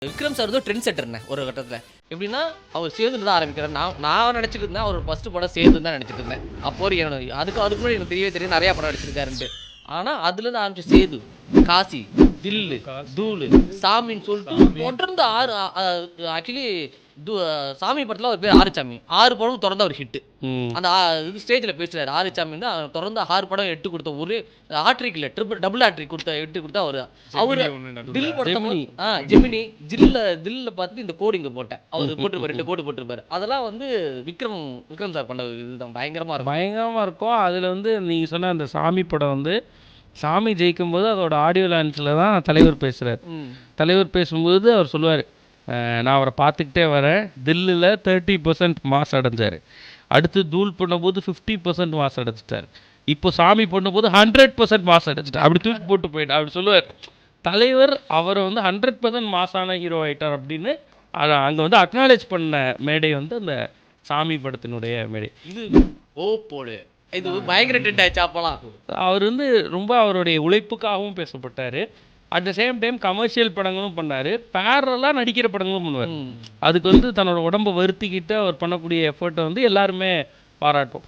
Vikram sir வந்து trend செட்டர்ண்ணே ஒரு கட்டத்தில். எப்படின்னா அவர் சேதுன்னு தான் ஆரம்பிக்கிறார். நான் நினச்சிட்டு இருந்தேன் அவர் ஃபஸ்ட்டு படம் சேதுன்னு தான் நினச்சிட்டு இருந்தேன். அப்போ அதுக்கு முன்னாடி எனக்கு தெரியவே தெரியும் நிறையா படம் நடிச்சிருக்காருன்ட்டு. ஆனால் அதுலேருந்து ஆரம்பிச்ச சேது, காசி, தில்லு, தூளு, சாமின்னு சொல்லிட்டு தொடர்ந்து ஆக்சுவலி சாமி படத்தில் அவர் பேர் ஆறுசாமி. 6 படம் தொடர்ந்து அவர் ஹிட்டு. அந்த இது ஸ்டேஜில் பேசுகிறார் ஆறுசாமி வந்து தொடர்ந்து 6 படம் 8 கொடுத்த ஒரு ஹாட்ரிக் இல்லை, டபுள் ஹாட்ரிக் கொடுத்த 8 கொடுத்தா அவர் தில் படத்தை ஜெமினி தில்ல பார்த்துட்டு இந்த கோடு இங்கே போட்டேன் அவர் போட்டிருப்பாரு, 2 கோடு போட்டிருப்பாரு. அதெல்லாம் வந்து விக்ரம் சார் பண்ண இதுதான் பயங்கரமாக இருக்கும். அதில் வந்து நீங்கள் சொன்ன அந்த சாமி படம் வந்து சாமி ஜெயிக்கும் போது அதோட ஆடியோ லான்ச்சில் தான் தலைவர் பேசுகிறார். தலைவர் பேசும்போது அவர் சொல்லுவார், நான் அவரை பார்த்துக்கிட்டே வரேன், தில்லில் 30% மாஸ் அடைஞ்சார், அடுத்து தூள் பண்ணும்போது 50% மாஸ் அடைச்சிட்டார், இப்போ சாமி பண்ணும்போது 100% மாஸ் அடைச்சிட்டார், அப்படி தூக்கி போட்டு போயிட்டார் அப்படி சொல்லுவார். தலைவர் அவரை வந்து 100% மாசான ஹீரோ ஆகிட்டார் அப்படின்னு அங்கே வந்து அக்னாலேஜ் பண்ண மேடை வந்து அந்த சாமி படத்தினுடைய மேடை. இது போடு இது பயங்கர ட்ரெண்ட் ஆயிடுச்சு அப்போலாம். அவர் வந்து ரொம்ப அவருடைய உழைப்புக்காகவும் பேசப்பட்டார். At the same time commercial படங்களும் பண்ணார், பேரலாக நடிக்கிற படங்களும் பண்ணுவார். அதுக்கு வந்து தன்னோட உடம்பை வருத்திக்கிட்டு அவர் பண்ணக்கூடிய எஃபர்ட்டை வந்து எல்லாருமே பாராட்டும்.